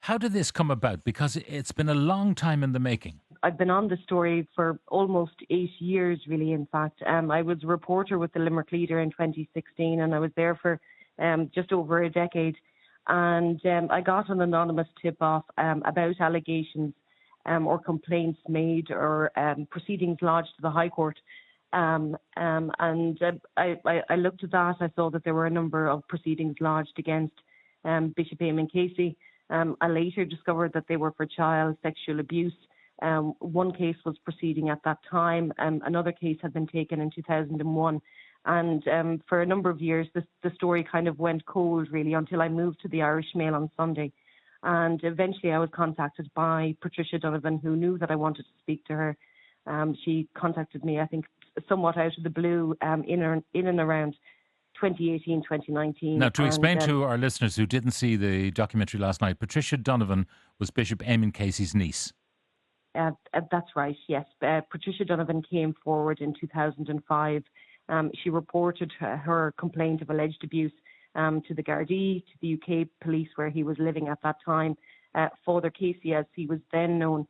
How did this come about? Because it's been a long time in the making. I've been on the story for almost 8 years, really, in fact. I was a reporter with the Limerick Leader in 2016, and I was there for just over a decade. And I got an anonymous tip-off about allegations or complaints made or proceedings lodged to the High Court. I looked at that. I saw that there were a number of proceedings lodged against Bishop Eamonn Casey. I later discovered that they were for child sexual abuse. One case was proceeding at that time. Another case had been taken in 2001. And for a number of years, the story kind of went cold, really, until I moved to the Irish Mail on Sunday. And eventually I was contacted by Patricia Donovan, who knew that I wanted to speak to her. She contacted me, I think, somewhat out of the blue in and around 2018, 2019. Now, to explain to our listeners who didn't see the documentary last night, Patricia Donovan was Bishop Eamonn Casey's niece. That's right, yes. Patricia Donovan came forward in 2005. She reported her complaint of alleged abuse to the Gardaí, to the UK police where he was living at that time. Father Casey, as he was then known,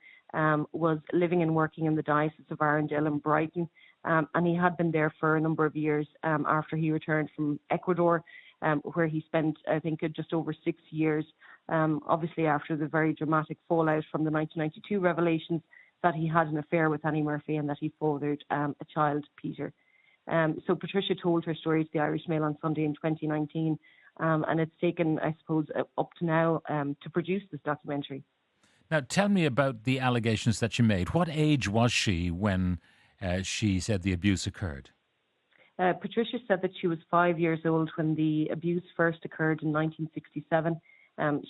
was living and working in the Diocese of Arundel in Brighton. And he had been there for a number of years after he returned from Ecuador, where he spent, I think, just over 6 years, obviously after the very dramatic fallout from the 1992 revelations that he had an affair with Annie Murphy and that he fathered a child, Peter. So Patricia told her story to the Irish Mail on Sunday in 2019, and it's taken, I suppose, up to now to produce this documentary. Now, tell me about the allegations that she made. What age was she when she said the abuse occurred? Patricia said that she was 5 years old when the abuse first occurred in 1967.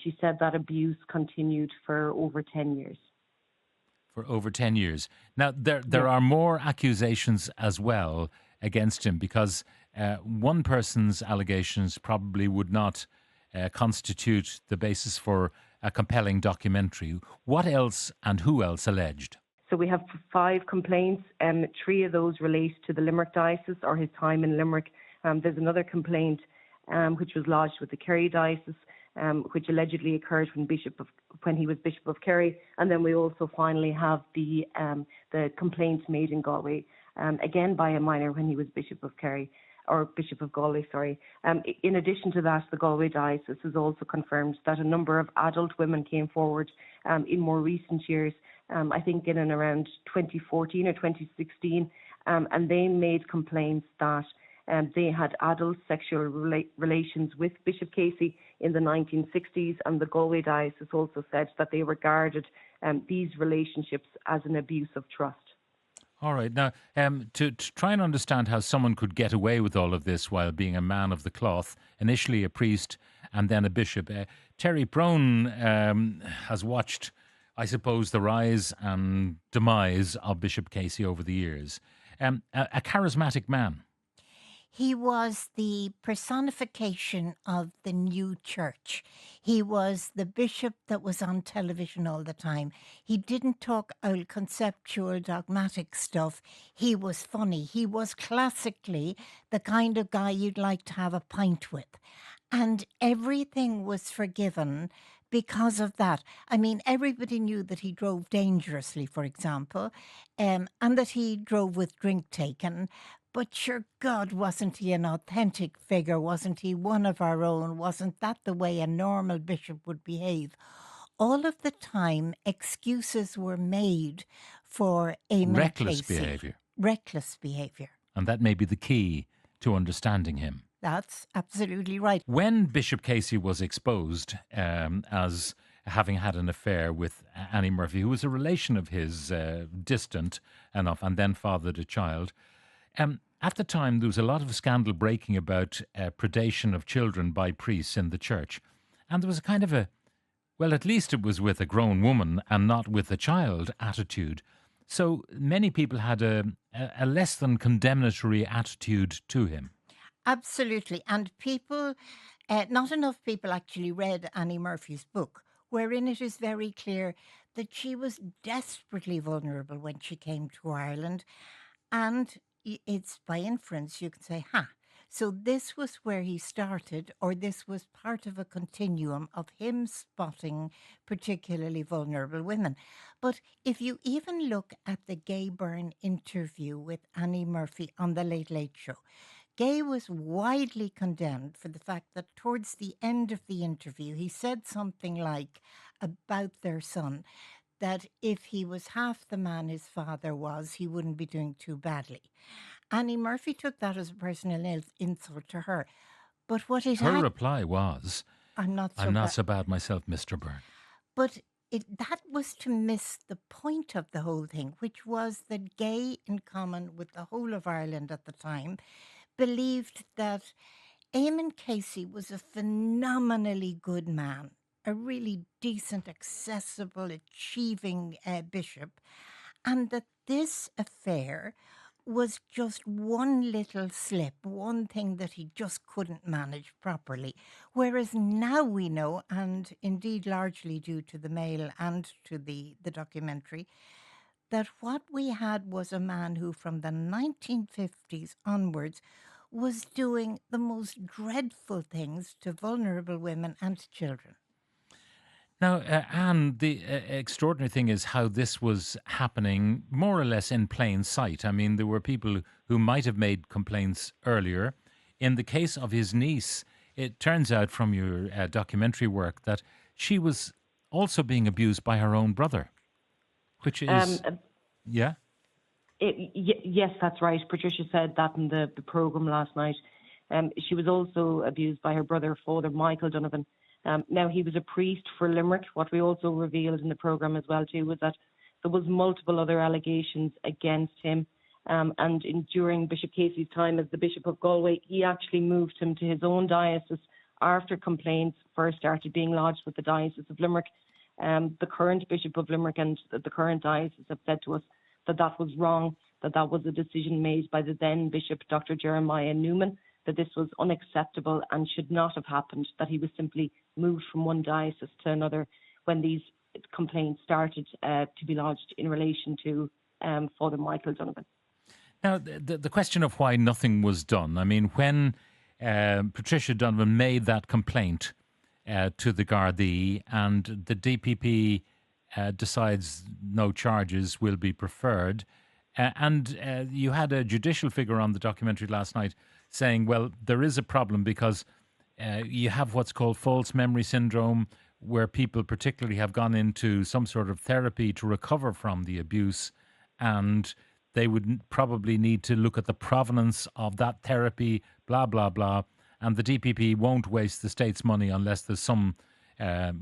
She said that abuse continued for over 10 years. For over 10 years. Now, there are more accusations as well against him, because one person's allegations probably would not constitute the basis for a compelling documentary. What else and who else alleged? So we have 5 complaints. 3 of those relate to the Limerick Diocese or his time in Limerick. There's another complaint which was lodged with the Kerry Diocese, which allegedly occurred when he was Bishop of Kerry. And then we also finally have the complaints made in Galway, again by a minor when he was Bishop of Kerry, or Bishop of Galway, sorry. In addition to that, the Galway Diocese has also confirmed that a number of adult women came forward in more recent years, I think in and around 2014 or 2016, and they made complaints that they had adult sexual relations with Bishop Casey in the 1960s, and the Galway Diocese also said that they regarded these relationships as an abuse of trust. All right. Now, to try and understand how someone could get away with all of this while being a man of the cloth, initially a priest and then a bishop, Terry Prone has watched, I suppose, the rise and demise of Bishop Casey over the years. A charismatic man. He was the personification of the new church. He was the bishop that was on television all the time. He didn't talk out conceptual, dogmatic stuff. He was funny. He was classically the kind of guy you'd like to have a pint with. And everything was forgiven because of that. I mean, everybody knew that he drove dangerously, for example, and that he drove with drink taken. But sure, God, wasn't he an authentic figure? Wasn't he one of our own? Wasn't that the way a normal bishop would behave? All of the time, excuses were made for Eamonn Reckless Casey. behaviour. Reckless behaviour. And that may be the key to understanding him. That's absolutely right. When Bishop Casey was exposed as having had an affair with Annie Murphy, who was a relation of his, distant enough, and then fathered a child, at the time, there was a lot of scandal breaking about predation of children by priests in the church. And there was a kind of well, at least it was with a grown woman and not with a child attitude. So many people had a less than condemnatory attitude to him. Absolutely. And people, not enough people actually read Annie Murphy's book, wherein it is very clear that she was desperately vulnerable when she came to Ireland. And it's by inference, you can say, So this was where he started, or this was part of a continuum of him spotting particularly vulnerable women. But if you even look at the Gay Byrne interview with Annie Murphy on The Late Late Show, Gay was widely condemned for the fact that towards the end of the interview, he said something like about their son that if he was half the man his father was, he wouldn't be doing too badly. Annie Murphy took that as a personal insult to her. But what it Her had, reply was, I'm not so "I'm not bad. so bad myself, Mr. Byrne." But that was to miss the point of the whole thing, which was that Gay, in common with the whole of Ireland at the time, believed that Eamonn Casey was a phenomenally good man, a really decent, accessible, achieving bishop, and that this affair was just one little slip, one thing that he just couldn't manage properly. Whereas now we know, and indeed largely due to the Mail and to the documentary, that what we had was a man who from the 1950s onwards was doing the most dreadful things to vulnerable women and children. Now, Anne, the extraordinary thing is how this was happening more or less in plain sight. I mean, there were people who might have made complaints earlier. In the case of his niece, it turns out from your documentary work that she was also being abused by her own brother, which is, yeah? Yes, that's right. Patricia said that in the programme last night. She was also abused by her brother, Father Michael Donovan. Now, he was a priest for Limerick. What we also revealed in the programme as well, too, was that there was multiple other allegations against him. During Bishop Casey's time as the Bishop of Galway, he actually moved him to his own diocese after complaints first started being lodged with the Diocese of Limerick. The current Bishop of Limerick and the current diocese have said to us that that was wrong, that that was a decision made by the then Bishop, Dr. Jeremiah Newman, that this was unacceptable and should not have happened, that he was simply moved from one diocese to another when these complaints started to be lodged in relation to Father Michael Donovan. Now, the question of why nothing was done, I mean, when Patricia Donovan made that complaint to the Gardaí and the DPP decides no charges will be preferred, you had a judicial figure on the documentary last night saying, well, there is a problem because you have what's called false memory syndrome, where people particularly have gone into some sort of therapy to recover from the abuse, and they would probably need to look at the provenance of that therapy, blah, blah, blah. And the DPP won't waste the state's money unless there's some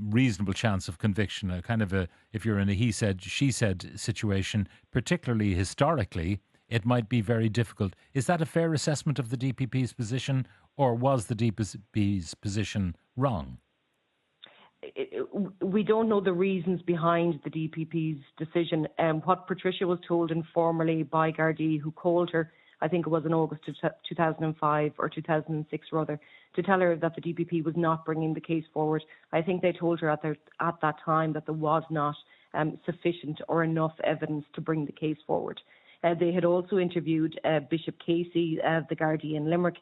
reasonable chance of conviction, a kind of a, if you're in a he said, she said situation, particularly historically, it might be very difficult. Is that a fair assessment of the DPP's position, or was the DPP's position wrong? We don't know the reasons behind the DPP's decision. What Patricia was told informally by Gardaí, who called her, I think it was in August 2005 or 2006 rather, to tell her that the DPP was not bringing the case forward. I think they told her at that time that there was not sufficient or enough evidence to bring the case forward. They had also interviewed Bishop Casey, the Gardaí in Limerick.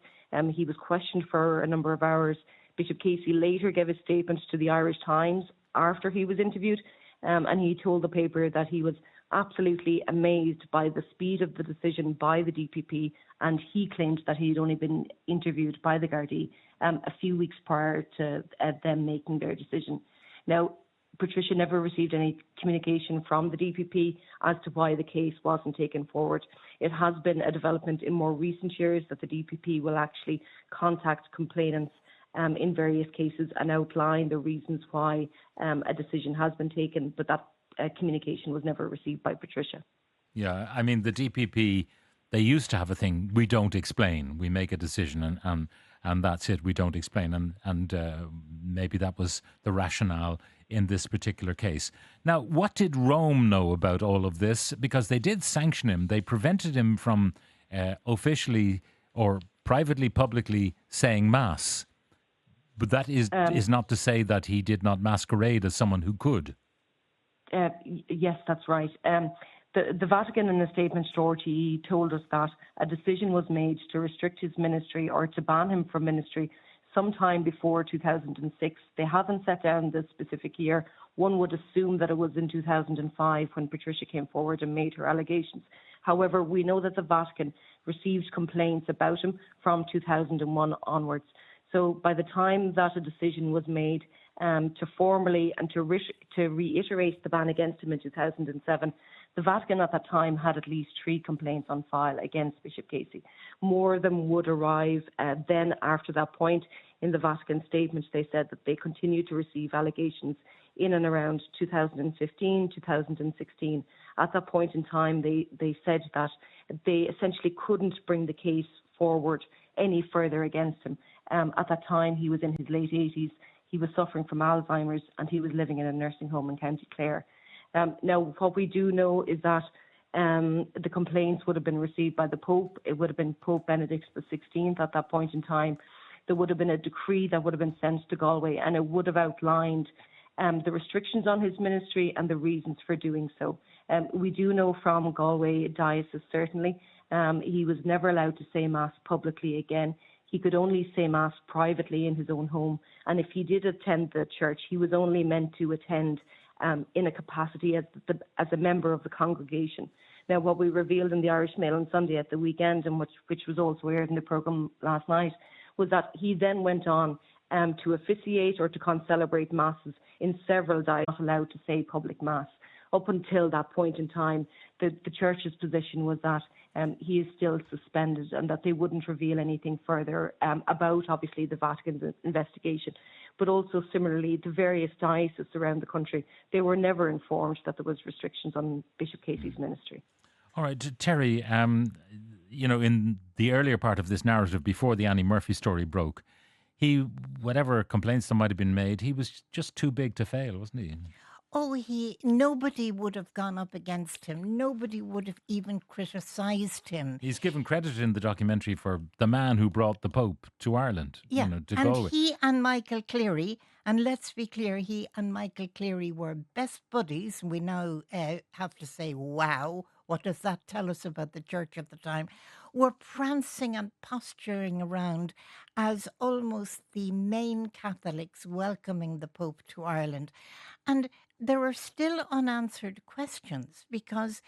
He was questioned for a number of hours. Bishop Casey later gave a statement to the Irish Times after he was interviewed, and he told the paper that he was absolutely amazed by the speed of the decision by the DPP, and he claimed that he had only been interviewed by the Gardaí a few weeks prior to them making their decision. Now, Patricia never received any communication from the DPP as to why the case wasn't taken forward. It has been a development in more recent years that the DPP will actually contact complainants in various cases and outline the reasons why a decision has been taken, but that communication was never received by Patricia. Yeah, I mean, the DPP, they used to have a thing, we don't explain, we make a decision and that's it, we don't explain. And maybe that was the rationale in this particular case. Now, what did Rome know about all of this? Because they did sanction him. They prevented him from officially or privately, publicly saying Mass. But that is not to say that he did not masquerade as someone who could. Yes, that's right. The Vatican, in a statement to RTÉ, told us that a decision was made to restrict his ministry or to ban him from ministry sometime before 2006. They haven't set down the specific year. One would assume that it was in 2005 when Patricia came forward and made her allegations. However, we know that the Vatican received complaints about him from 2001 onwards. So by the time that a decision was made to formally and to reiterate the ban against him in 2007, the Vatican at that time had at least 3 complaints on file against Bishop Casey. More of them would arrive then after that point. In the Vatican statement, they said that they continued to receive allegations in and around 2015, 2016. At that point in time, they said that they essentially couldn't bring the case forward any further against him. At that time, he was in his late 80s. He was suffering from Alzheimer's, and he was living in a nursing home in County Clare. Now, what we do know is that the complaints would have been received by the Pope. It would have been Pope Benedict XVI at that point in time. There would have been a decree that would have been sent to Galway, and it would have outlined the restrictions on his ministry and the reasons for doing so. We do know from Galway diocese, certainly, he was never allowed to say Mass publicly again. He could only say Mass privately in his own home. And if he did attend the church, he was only meant to attend in a capacity as a member of the congregation. Now, what we revealed in the Irish Mail on Sunday at the weekend, and which was also aired in the programme last night, was that he then went on to officiate or to concelebrate Masses in several dioceses, not allowed to say public Mass. Up until that point in time, the Church's position was that he is still suspended and that they wouldn't reveal anything further about, obviously, the Vatican's investigation. But also, similarly, the various dioceses around the country, they were never informed that there was restrictions on Bishop Casey's ministry. All right, Terry, in the earlier part of this narrative, before the Annie Murphy story broke, whatever complaints there might have been made, he was just too big to fail, wasn't he? Oh, nobody would have gone up against him. Nobody would have even criticised him. He's given credit in the documentary for the man who brought the Pope to Ireland. Yeah, to and Galway. he and Michael Cleary, and let's be clear, he and Michael Cleary were best buddies. We now have to say, wow, what does that tell us about the church at the time? Were prancing and posturing around as almost the main Catholics welcoming the Pope to Ireland. And there are still unanswered questions, because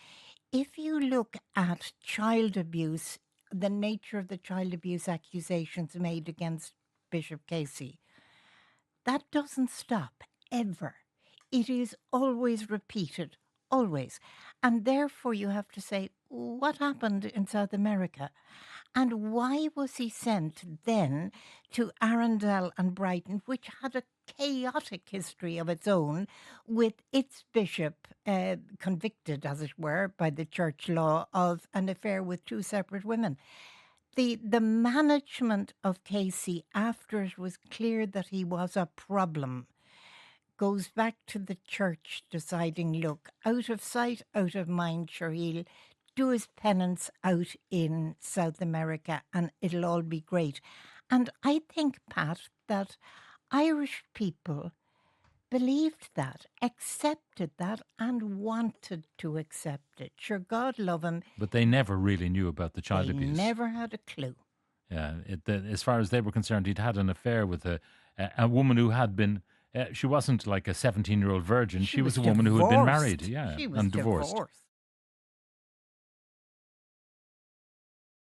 if you look at child abuse, the nature of the child abuse accusations made against Bishop Casey, that doesn't stop ever. It is always repeated, always. And therefore you have to say, what happened in South America? And why was he sent then to Arundel and Brighton, which had a chaotic history of its own, with its bishop convicted, as it were, by the church law of an affair with 2 separate women? The management of Casey, after it was clear that he was a problem, goes back to the church deciding, look, out of sight, out of mind, sure, he'll do his penance out in South America and it'll all be great. And I think, Pat, that Irish people believed that, accepted that, and wanted to accept it. Sure, God love him. But they never really knew about the child abuse. They never had a clue. Yeah, as far as they were concerned, he'd had an affair with a woman who had been... she wasn't like a 17-year-old virgin. She was a woman who had been married, She was and divorced.